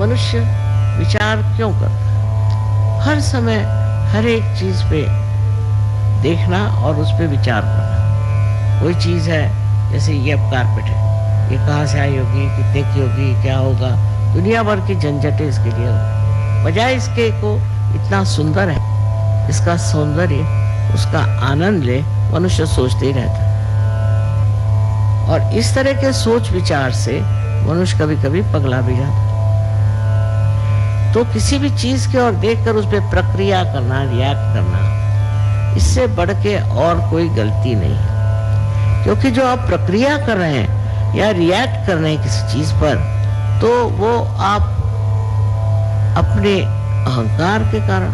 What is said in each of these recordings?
मनुष्य विचार क्यों करता है? हर समय हर एक चीज पे देखना और उस पे विचार करना। कोई चीज है, जैसे ये अब कारपेट है, ये कहाँ से आई होगी, कितने की होगी, क्या होगा, दुनिया भर की झंझटें इसके लिए होगी। बजाय इसके को इतना सुंदर है, इसका सौंदर्य, उसका आनंद ले, मनुष्य सोचते ही रहता है। और इस तरह के सोच विचार से मनुष्य कभी कभी पगला भी जाता है। तो किसी भी चीज के ओर देखकर उस पर प्रक्रिया करना, रिएक्ट करना, इससे बढ़ के और कोई गलती नहीं है। क्योंकि जो आप प्रक्रिया कर रहे हैं या रिएक्ट कर रहे हैं किसी चीज पर, तो वो आप अपने अहंकार के कारण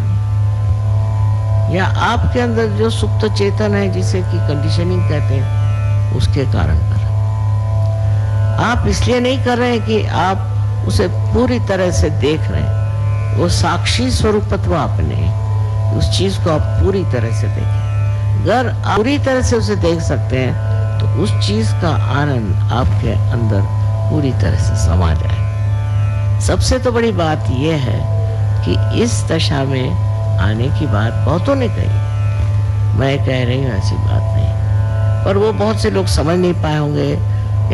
या आपके अंदर जो सुप्त चेतन है, जिसे कि कंडीशनिंग कहते हैं, उसके कारण कर रहे हैं। आप इसलिए नहीं कर रहे हैं कि आप उसे पूरी तरह से देख रहे हैं। वो साक्षी स्वरूपत्व आपने, उस चीज को आप पूरी तरह से देखें। अगर आप पूरी तरह से उसे देख सकते हैं तो उस चीज का आनंद आपके अंदर पूरी तरह से समा जाए। सबसे तो बड़ी बात यह है कि इस दशा में आने की बात बहुतों ने कही, मैं कह रही हूँ ऐसी बात नहीं, पर वो बहुत से लोग समझ नहीं पाए होंगे,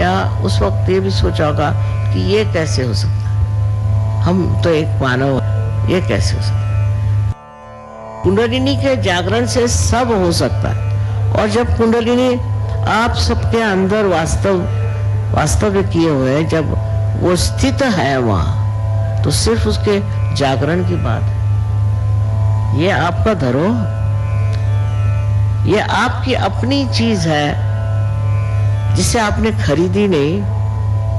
या उस वक्त ये भी सोचा होगा कि ये कैसे हो सकता है, हम तो एक मानव, ये कैसे हो सकता है। कुंडलिनी के जागरण से सब हो सकता है। और जब कुंडलिनी आप सबके अंदर वास्तव्य किए हुए, जब वो स्थित है वहां, तो सिर्फ उसके जागरण की बात है। ये आपका धरोहर, ये आपकी अपनी चीज है, जिसे आपने खरीदी नहीं,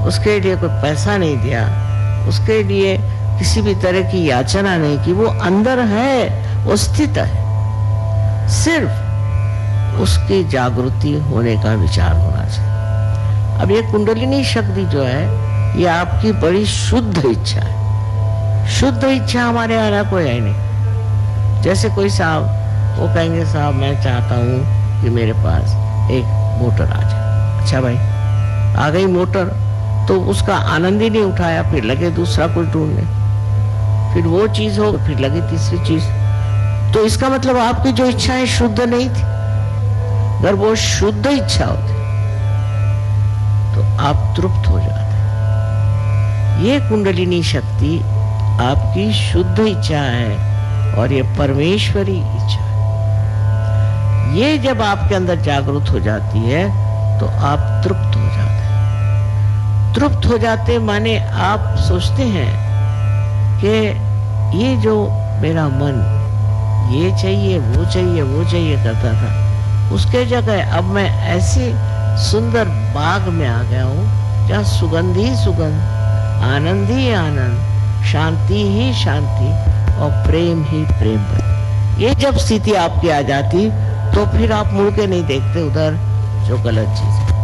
उसके लिए कोई पैसा नहीं दिया, उसके लिए किसी भी तरह की याचना नहीं की, वो अंदर है, वो स्थित है। सिर्फ उसकी जागृति होने का विचार होना चाहिए। अब ये कुंडलिनी शक्ति जो है, ये आपकी बड़ी शुद्ध इच्छा है। शुद्ध इच्छा हमारे यहाँ कोई है नहीं। जैसे कोई साहब वो कहेंगे, साहब मैं चाहता हूँ कि मेरे पास एक मोटर आ जाए। अच्छा भाई, आ गई मोटर, तो उसका आनंद ही नहीं उठाया, फिर लगे दूसरा कुछ ढूंढने, फिर वो चीज हो, फिर लगी तीसरी चीज। तो इसका मतलब आपकी जो इच्छाएं शुद्ध नहीं थी। अगर वो शुद्ध इच्छा होती तो आप तृप्त हो जाते। ये कुंडलिनी शक्ति आपकी शुद्ध इच्छा है और ये परमेश्वरी इच्छा है। ये जब आपके अंदर जागृत हो जाती है तो आप तृप्त हो जाते हैं। तृप्त हो जाते माने आप सोचते हैं कि ये जो मेरा मन ये चाहिए वो चाहिए करता था, उसके जगह अब मैं ऐसे सुंदर बाग में आ गया हूँ जहाँ सुगंध ही सुगंध, आनंद ही आनंद, शांति ही शांति और प्रेम ही प्रेम बन। ये जब स्थिति आपकी आ जाती तो फिर आप मुड़ के नहीं देखते उधर जो गलत चीज है।